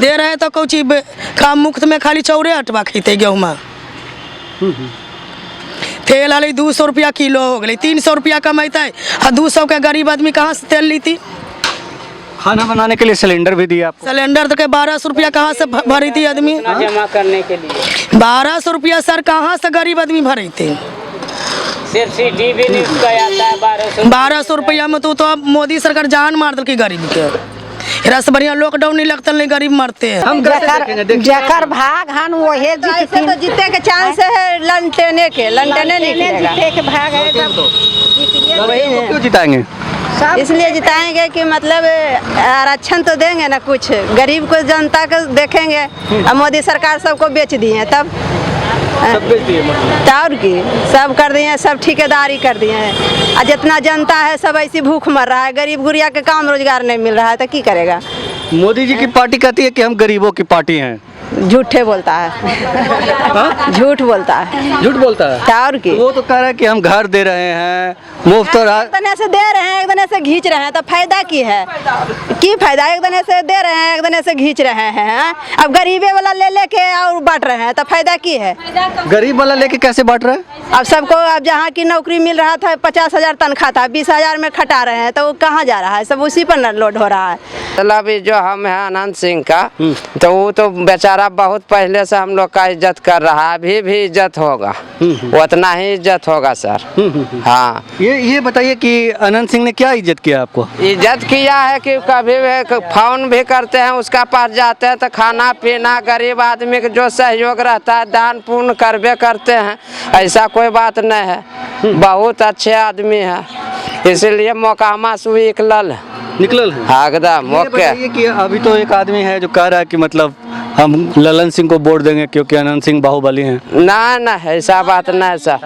दे रहे तो कुछ काम मुफ्त में खाली चौरे अटवा खेते गेहूँ तेल हाल 200 रुपया किलो हो गई, 300 रुपया कमाते और 200 का गरीब आदमी कहाँ से तेल लीती। खाना बनाने के लिए सिलेंडर भी दिया आपको? सिलेंडर तो 1200 रुपया कहाँ से भरी थी आदमी, जमा करने के लिए 1200 रुपया सर कहाँ से गरीब आदमी भरे थे। सिर्फ सीटी भी नहीं उसका आता है 1200 रुपया में तो अब मोदी सरकार जान मार दल की गरीब के। रस बढ़िया लॉकडाउन नहीं लगता, नहीं गरीब मरते हैं। हम जकर भाग हन वही जीते के चांस है, लंटने नहीं जीते के भाग है क्यों जिताएंगे? इसलिए जिताएंगे कि मतलब आरक्षण तो देंगे ना, कुछ गरीब को जनता को देखेंगे। अब मोदी सरकार सबको बेच दी है, तब और की सब कर दिए, सब ठेकेदारी कर दिए हैं। और जितना जनता है सब ऐसी भूख मर रहा है, गरीब गुरिया के काम रोजगार नहीं मिल रहा है तो क्या करेगा। मोदी जी की पार्टी कहती है कि हम गरीबों की पार्टी हैं। झूठे बोलता है, झूठ बोलता है और की। वो तो कह रहा है कि हम घर दे रहे हैं मुफ्त और एक दने से दे रहे हैं, एक दने से खींच रहे हैं, तो फायदा की है? की फायदा? एक दने से दे रहे हैं, एक दने से खींच रहे हैं। अब गरीबे वाला ले लेके और बांट रहे हैं, तो फायदा की है? गरीब वाला लेके कैसे बांट रहे हैं? अब सबको, अब जहाँ की नौकरी मिल रहा था 50,000 तनख्वाह था, 20,000 में खटा रहे हैं, तो वो कहाँ जा रहा है? सब उसी पर न लोड हो रहा है। मतलब जो हम है अनंत सिंह का, तो वो तो बेचारा बहुत पहले से हम लोग का इज्जत कर रहा है, अभी भी इज्जत होगा, उतना ही इज्जत होगा सर। हाँ, ये बताइए कि अनंत सिंह ने क्या इज्जत किया आपको? इज्जत किया है कि कभी भी फोन भी करते हैं, उसका पास जाते हैं तो खाना पीना, गरीब आदमी का जो सहयोग रहता है दान पुण्य करबे करते हैं, ऐसा कोई बात नहीं है। बहुत अच्छे आदमी है, इसीलिए मोकामा से निकल एकदम मौके। कि अभी तो एक आदमी है जो कह रहा है कि मतलब हम ललन सिंह को वोट देंगे क्योंकि अनंत सिंह बाहुबली हैं। ना ऐसा बात नहीं सर,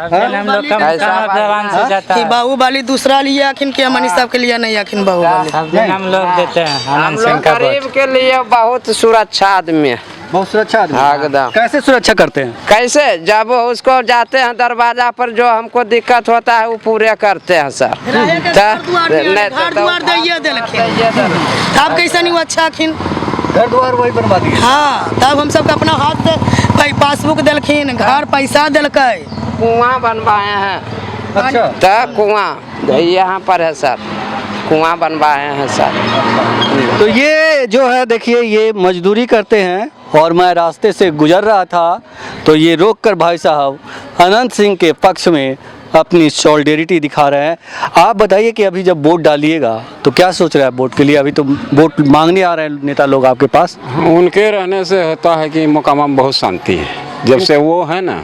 बाहुबली दूसरा लिया आखिन के मनीष साहब के लिए नहीं, आखिन बाहुबली हम लोग देते हैं अनंत सिंह का। गरीब के लिए बहुत सुरक्षा आदमी है, बहुत सुरक्षा आदमी। एकदम। कैसे सुरक्षा करते हैं? कैसे? जब उसको जाते हैं दरवाजा पर, जो हमको दिक्कत होता है वो पूरे करते हैं सर। तब कैसे नहीं अच्छा आखिन घर द्वार वही बनवा दिए। हाँ, तब हम सबका अपना हाथ से पासबुक दिलखिन, घर पैसा दिलके, कुआं बनवाए हैं। अच्छा, तब कुआं यहाँ पर है सर, कुआं बनवाए हैं सर। तो ये जो है देखिए, ये मजदूरी करते हैं और मैं रास्ते से गुजर रहा था तो ये रोककर भाई साहब अनंत सिंह के पक्ष में अपनी सॉलिडेरिटी दिखा रहे हैं। आप बताइए कि अभी जब वोट डालिएगा तो क्या सोच रहे हैं वोट के लिए? अभी तो वोट मांगने आ रहे हैं नेता लोग आपके पास। उनके रहने से होता है कि मोकामा में बहुत शांति है, जब से वो है ना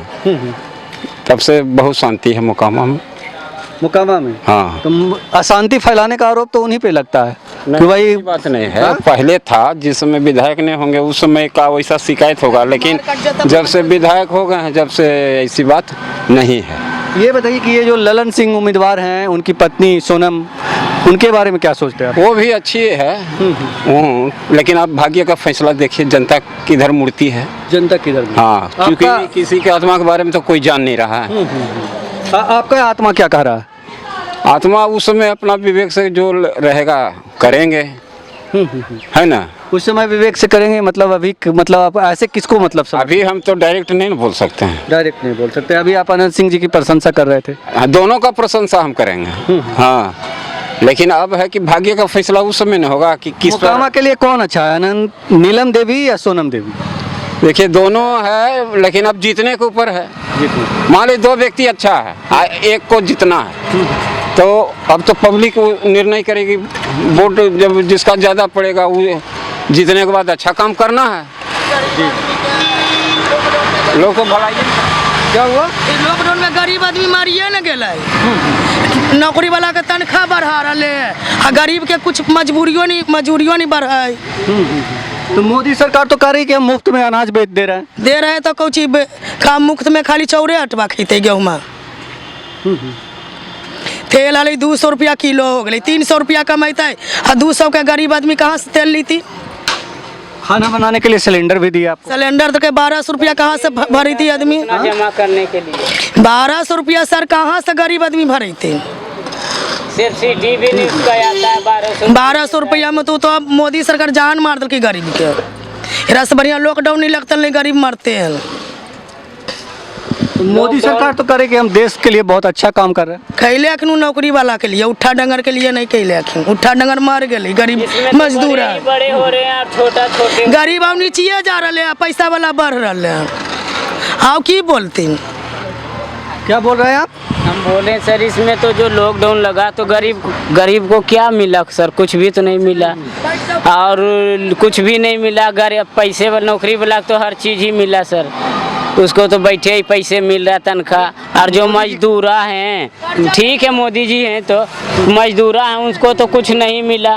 तब से बहुत शांति है मोकामा में। हाँ, तो अशांति फैलाने का आरोप तो उन्हीं पे लगता है कि भाई बात नहीं है। हाँ? पहले था जिस समय विधायक नहीं होंगे उस समय का वैसा शिकायत होगा, लेकिन जब से विधायक हो गए हैं जब से ऐसी बात नहीं है। ये बताइए कि ये जो ललन सिंह उम्मीदवार हैं, उनकी पत्नी सोनम, उनके बारे में क्या सोचते हैं आप? वो भी अच्छी है, लेकिन आप भाग्य का फैसला देखिए, जनता किधर मुड़ती है। जनता किधर? हाँ, क्योंकि किसी के आत्मा के बारे में तो कोई जान नहीं रहा है। आपका आत्मा क्या कह रहा है? आत्मा उस समय अपना विवेक से जो रहेगा करेंगे, है ना। उस समय विवेक से करेंगे मतलब अभी, मतलब आप ऐसे किसको मतलब अभी हम तो डायरेक्ट नहीं बोल सकते हैं। डायरेक्ट नहीं बोल सकते। अभी आप अनंत सिंह जी की प्रशंसा कर रहे थे। दोनों का प्रशंसा हम करेंगे। हाँ, लेकिन अब है कि भाग्य का फैसला उस समय नहीं होगा कि किस मोकामा के लिए कौन अच्छा है, अनंत, नीलम देवी या सोनम देवी? देखिए दोनों है, लेकिन अब जीतने के ऊपर है। मान ली दो व्यक्ति अच्छा है, एक को जीतना है, तो अब तो पब्लिक निर्णय करेगी। वोट जब जिसका ज़्यादा पड़ेगा वो जीतने के बाद अच्छा काम करना है। लोग को भलाई क्या हुआ? लॉकडाउन में गरीब आदमी मारिए न गए, नौकरी वाला के तनख्वाह बढ़ा रहे हैं, गरीब के कुछ मजबूरियों नहीं बढ़ाई। तो मोदी सरकार तो कह रही कि हम मुफ्त में अनाज बेच दे रहे हैं तो कुछ काम मुफ्त में खाली चौरे अटवा खेते गेहूँ। तेल हाल 200 रुपया किलो हो गई, 300 रुपया कमाते और 200 का गरीब आदमी कहाँ से तेल लीती। खाना बनाने के लिए सिलेंडर भी दिया आपको? सिलेंडर तो 1200 रुपया कहाँ से भरी थी आदमी, जमा करने के लिए 1200 रुपया सर कहाँ से गरीब आदमी भरे थे। सिर्फ सीटी भी नहीं उसका आता है 1200 रुपया में तो अब मोदी सरकार जान मार दल की गरीब के। इधर से बढ़िया लॉकडाउन नहीं लगता, नहीं गरीब मरते हैं। मोदी सरकार तो करे कि हम देश के लिए बहुत अच्छा काम कर रहे हैं। कैले अखनू नौकरी वाला के लिए, उठा डंगर के लिए नहीं कैले अखन। उठा डंगर मर गए, गरीब मजदूर है, बड़े हो रहे हैं, छोटा छोटे गरीब अब नीचे जा रहे हैं, पैसा वाला बढ़ रहे हैं। आप की बोलते हैं? क्या बोल रहे हैं आप? हम बोले सर इसमें तो जो लॉकडाउन लगा तो गरीब को क्या मिला सर? कुछ भी तो नहीं मिला, और कुछ भी नहीं मिला। गरीब पैसे वाला नौकरी वाला तो हर चीज़ ही मिला सर, उसको तो बैठे ही पैसे मिल रहा तनख्वाह। और जो मजदूरा हैं, ठीक है मोदी जी हैं तो मजदूरा हैं, उसको तो कुछ नहीं मिला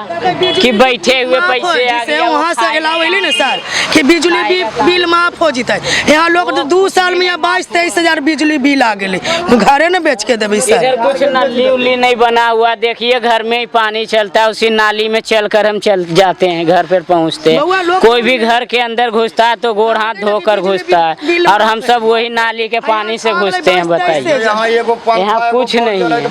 कि बैठे हुए पैसे आ गए। वहाँ से अलावे ना सर कि बिजली बिल माफ हो जीता है। यहाँ लोग 2 साल में 22-23 हजार बिजली बिल आ गए, घरे न बेच के देवे सर। इधर कुछ नाली उली नहीं बना हुआ, देखिए घर में ही पानी चलता है, उसी नाली में चलकर हम चल जाते हैं, घर पर पहुँचते हैं। कोई भी घर के अंदर घुसता है तो गोड़ हाथ धोकर घुसता है, और हम सब वही नाली के पानी से घुसते हैं। बताइए, यहाँ कुछ नहीं है।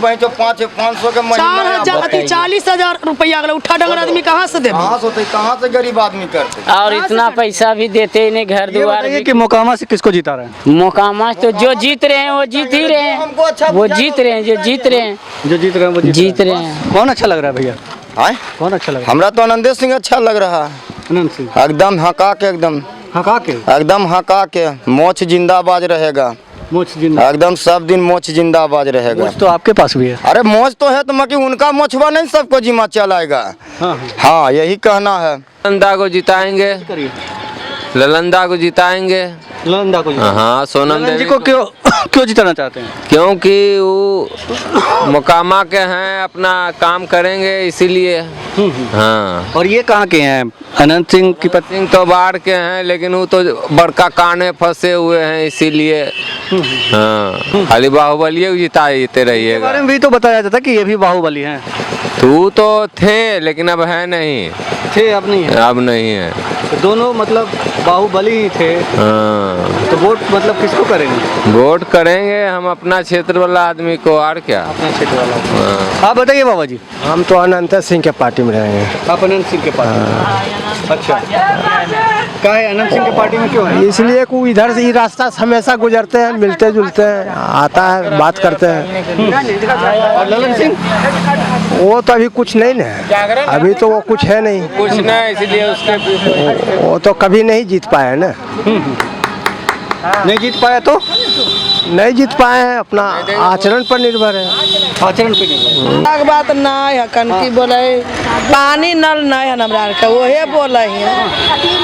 40,000 रुपया उठा डंगर आदमी कहाँ से देवे? कहाँ से गरीब आदमी करते? और इतना पैसा भी देते ही नहीं, घर द्वार भी। कि मोकामा से किसको जिता रहे हैं? मोकामा तो जो जीत रहे हैं वो जीत ही रहे हैं, वो जीत रहे हैं, जो जीत रहे हैं, जो जीत रहे हैं वो जीत रहे हैं। कौन अच्छा लग रहा है भैया? आए? कौन अच्छा लग रहा हमरा तो आनंदे सिंह अच्छा लग रहा है। अनंत सिंह एकदम हका के, एकदम हका के मोच जिंदाबाद रहेगा। मोच जिंदा, एकदम सब दिन मोच जिंदाबाद रहेगा। मोच तो आपके पास भी है। अरे मोच तो है तो मकी उनका मोचवा नहीं सबको जिम्मा चलाएगा। हाँ यही कहना है। ललंदा को जिताएंगे, ललंदा को जिताएंगे। ललंदा को हाँ, सोनम जी देवी को क्यों जिताना चाहते हैं? क्योंकि वो मोकामा के हैं, अपना काम करेंगे इसीलिए। हाँ। और ये कहाँ के हैं? अनंत सिंह की पत्नी सिंह तो बाढ़ के हैं, लेकिन वो तो बड़का कान में फंसे हुए हैं इसीलिए। हाँ, खाली बाहुबली जिताते रहिएगा। बारे में भी तो बताया जाता कि ये भी बाहुबली हैं। तू तो थे लेकिन अब है नहीं, थे अब नहीं है। अब नहीं है। तो दोनों मतलब बाहुबली ही थे। हाँ। तो वोट मतलब किसको करेंगे? वोट करेंगे हम अपना क्षेत्र वाला आदमी को, और क्या। अपना क्षेत्र वाला। हाँ। आप बताइए बाबा जी। हम तो अनंत सिंह के पार्टी में रहेंगे। आप अनंत सिंह के पार्टी में? अच्छा, क्या है अनंत सिंह के पार्टी में क्यों है? इसलिए कि इधर से ये रास्ता हमेशा गुजरते हैं, मिलते जुलते हैं, आता है, बात करते हैं। और ललन सिंह? वो तो अभी कुछ नहीं ना, अभी तो वो कुछ है नहीं, कुछ नहीं, इसलिए उसके वो तो कभी नहीं जीत पाए ना। नहीं जीत पाया तो नहीं जीत पाए हैं, अपना आचरण पर निर्भर है। आचरण पे नहीं। बात ना है कन की बोले पानी नल नहीं है हमरा के, वही बोले हैं।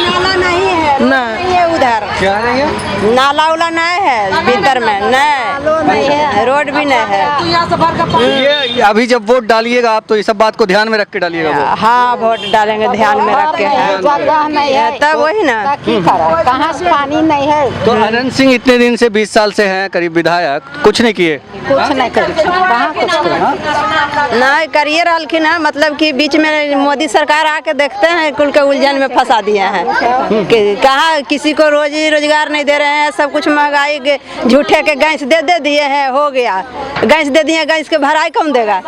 नाला नहीं है, ना ये उधर क्या है? नाला उला नहीं है, भीतर में नहीं है, रोड भी नहीं है। ये अभी जब वोट डालिएगा आप तो ये सब बात को ध्यान में रख के डालिएगा वोट। हाँ वोट डालेंगे ध्यान में रख के। जगह नहीं है तब वही ना, कहाँ से पानी नहीं है, तो अनंत सिंह इतने दिन से 20 साल से हैं करीब विधायक, कुछ नहीं किए? कुछ नहीं कर, कहाँ कुछ नहीं करिए रहलखिन है। मतलब कि बीच में मोदी सरकार आके देखते हैं, कुल के उलझन में फंसा दिए हैं कि कहाँ किसी को रोजी रोजगार नहीं दे रहे हैं, सब कुछ महंगाई झूठे के गैस दे दिए हैं, हो गया। गैस दे दिए, गैस के भराई कौन देगा?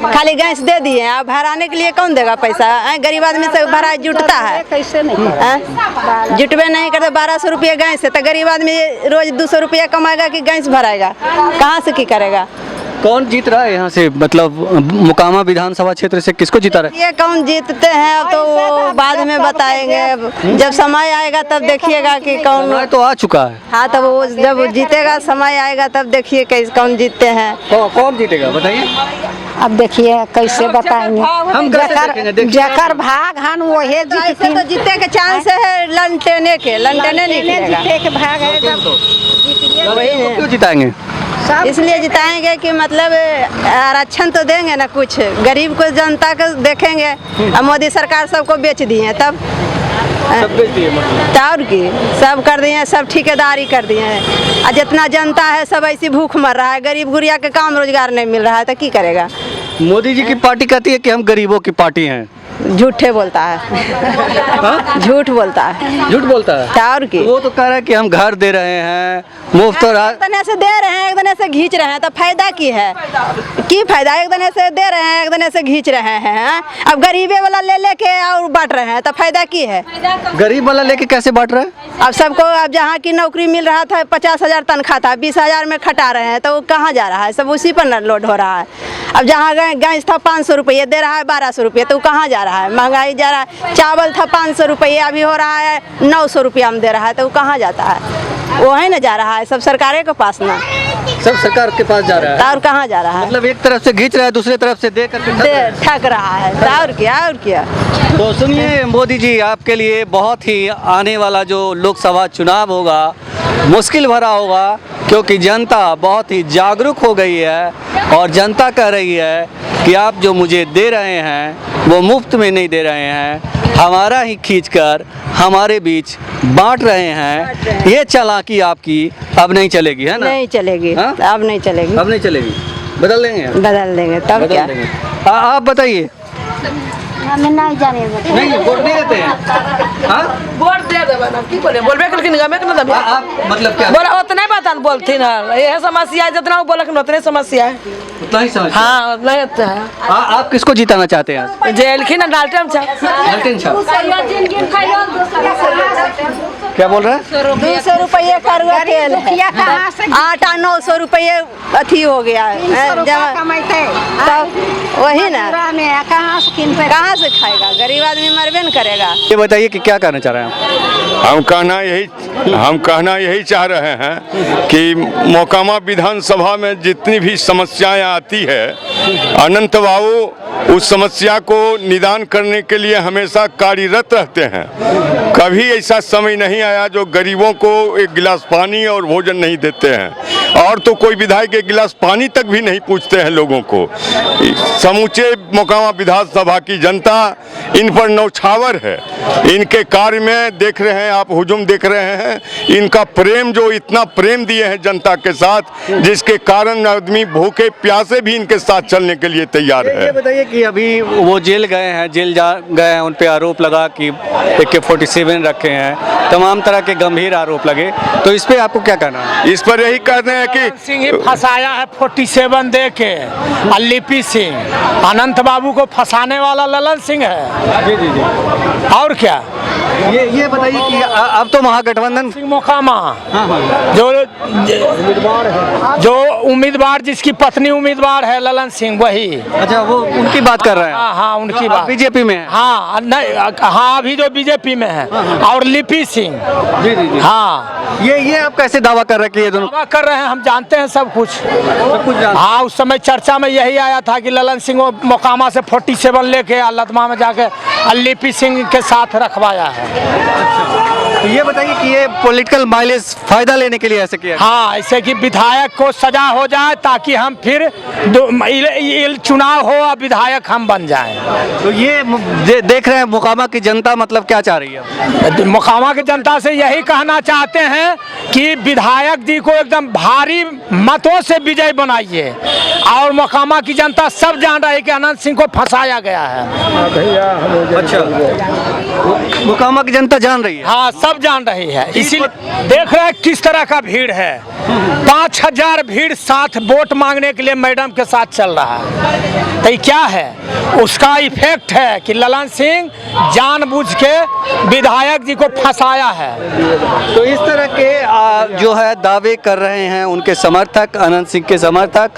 खाली गैस दे दिए, अब भराने के लिए कौन देगा पैसा? गरीब आदमी से भराई जुटता है? कैसे नहीं जुटबे नहीं करते। 1200 रुपये गैस है तो गरीब आदमी रोज 200 रुपया कमाएगा कि गैस भराएगा? कहाँ से की करेगा? कौन जीत रहा है यहाँ से, मतलब मोकामा विधानसभा क्षेत्र से किसको जीता रहा है? ये कौन जीतते हैं तो वो बाद में बताएंगे, जब समय आएगा तब देखिएगा कि कौन। समय तो आ चुका है। हाँ तब वो जब जीतेगा, समय आएगा तब देखिए कैसे कौन जीतते हैं। कौन जीतेगा बताइए? अब देखिए कैसे बताएंगे, हम जकर भाग हन वही ऐसे तो जीतने के चांस है, लंटेने नहीं गिरेगा। भाग है वही क्यों जिताएंगे? इसलिए जिताएंगे कि मतलब आरक्षण तो देंगे ना, कुछ गरीब को जनता को देखेंगे। अब मोदी सरकार सबको बेच दिए तब और की सब कर दिए, सब ठेकेदारी कर दिए हैं। और जितना जनता है सब ऐसी भूख मर रहा है, गरीब गुरिया के काम रोजगार नहीं मिल रहा है तो की करेगा? मोदी जी की पार्टी कहती है कि हम गरीबों की पार्टी हैं। झूठे बोलता है, झूठ बोलता है। झूठ बोलता है और की वो तो कह रहा है कि हम घर दे रहे हैं, मुफ्त और एक दने से दे रहे हैं, एक दने से खींच रहे हैं, तो फायदा की है? की फायदा? एक दने से दे रहे हैं, एक दने से खींच रहे हैं। अब गरीबे वाला ले लेके और बांट रहे हैं, तो फायदा की है? गरीब वाला लेके कैसे बांट रहे हैं? अब सबको, अब जहाँ की नौकरी मिल रहा था 50,000 तनख्वाह था, 20,000 में खटा रहे हैं, तो वो कहाँ जा रहा है? सब उसी पर न लोड हो रहा है। अब जहाँ गैस था 500 रुपये, दे रहा है 1200 रुपये, तो कहाँ जा रहा है? महंगाई जा रहा है। चावल था 500 रुपये, अभी हो रहा है 900 रुपया में दे रहा है, तो कहाँ जाता है? वो है ना जा रहा है, सब सरकारे के पास ना, सब सरकार के पास जा रहा है। और कहाँ जा रहा है? मतलब एक तरफ से खींच रहा है, दूसरी तरफ से दे करके ठग रहा है, और क्या और क्या। तो सुनिए मोदी जी, आपके लिए बहुत ही आने वाला जो लोकसभा चुनाव होगा मुश्किल भरा होगा, क्योंकि जनता बहुत ही जागरूक हो गई है और जनता कह रही है कि आप जो मुझे दे रहे हैं वो मुफ्त में नहीं दे रहे हैं, हमारा ही खींचकर हमारे बीच बांट रहे हैं। ये चालाकी आपकी अब नहीं चलेगी, है ना? नहीं चलेगी। हाँ? अब नहीं चलेगी। अब नहीं चलेगी, बदल देंगे? बदल देंगे, तब बदल क्या? देंगे। आप बताइए। हमें नहीं जाने नहीं, वोट नहीं देते हैं? हाँ? वोट दे देबे ना, की बोले बोलबे करके निगमे के ना दबे। आप मतलब क्या? बोला उतने बात न बोलती ना, ये समस्या है, जितना वो बोलक न उतने समस्या है। उतना ही समझ। हाँ, नहीं होता है। आप किसको जिताना चाहते हैं? जेल की ना डालते छ। लालटेन साहब। क्या बोल रहे हैं? 200 रुपये करुआ तेल है, आटा 900 रुपये अथी हो गया है, तब वही ना, कहाँ से खाएगा? गरीब आदमी मरबे न करेगा। ये बताइए कि क्या करना चाह रहे हैं? हम कहना यही चाह रहे हैं कि मोकामा विधानसभा में जितनी भी समस्याएं आती है, अनंत बाबू उस समस्या को निदान करने के लिए हमेशा कार्यरत रहते हैं। कभी ऐसा समय नहीं आया जो गरीबों को एक गिलास पानी और भोजन नहीं देते हैं, और तो कोई विधायक एक गिलास पानी तक भी नहीं पूछते हैं लोगों को। समूचे मोकामा विधानसभा की जनता इन पर नौछावर है। इनके कार्य में देख रहे हैं आप, हुजूम देख रहे हैं, इनका प्रेम, जो इतना प्रेम दिए हैं जनता के साथ, जिसके कारण आदमी भूखे प्यासे भी इनके साथ चलने के लिए तैयार है। ये बताइए कि अभी वो जेल गए हैं, गए हैं, उन पे आरोप लगा कि AK-47 रखे हैं, तमाम तरह के गंभीर आरोप लगे, तो इस पे आपको क्या कहना है? इस पर यही कहते हैं कि सिंह ही फंसाया है 47 दे के, और लिपि सिंह, अनंत बाबू को फंसाने वाला ललन सिंह है। जी जी जी। और क्या? ये बताइए कि अब तो महागठबंधन सिंह मोकामा, हाँ हाँ, जो उम्मीदवार, जिसकी पत्नी उम्मीदवार है ललन सिंह, वही। अच्छा, वो उनकी बात कर रहे हैं? हाँ हाँ, उनकी बात। बीजेपी में है? हाँ नहीं, हाँ अभी जो बीजेपी में है, और लिपि सिंह। जी जी जी। हाँ, ये आप कैसे दावा कर रहे हैं कि ये दोनों दावा कर रहे हैं? हम जानते हैं सब कुछ। जानते? हाँ, उस समय चर्चा में यही आया था कि ललन सिंह मोकामा से 47 लेके लतमा में जाके लिपि सिंह के साथ रखवाया है। तो ये बताइए कि ये पॉलिटिकल माइलेज फायदा लेने के लिए ऐसे किया? हाँ, ऐसे कि विधायक को सजा हो जाए, ताकि हम फिर चुनाव हो और विधायक हम बन जाएं। तो ये देख रहे हैं मोकामा की जनता मतलब क्या चाह रही है? मोकामा की जनता से यही कहना चाहते हैं कि विधायक जी को एकदम भारी मतों से विजय बनाइए, और मोकामा की जनता सब जान रही है कि अनंत सिंह को फंसाया गया है। अच्छा, मोकामा की जनता जान रही है? हाँ, सब जान रही है। इसीलिए देख रहे हैं किस तरह का भीड़ है। 5000 भीड़ साथ वोट मांगने के लिए मैडम के साथ चल रहा है। तो ये क्या है? उसका इफेक्ट है कि ललन सिंह जानबूझ के विधायक जी को फंसाया है। तो इस तरह के जो है दावे कर रहे हैं उनके समर्थक, अनंत सिंह के समर्थक।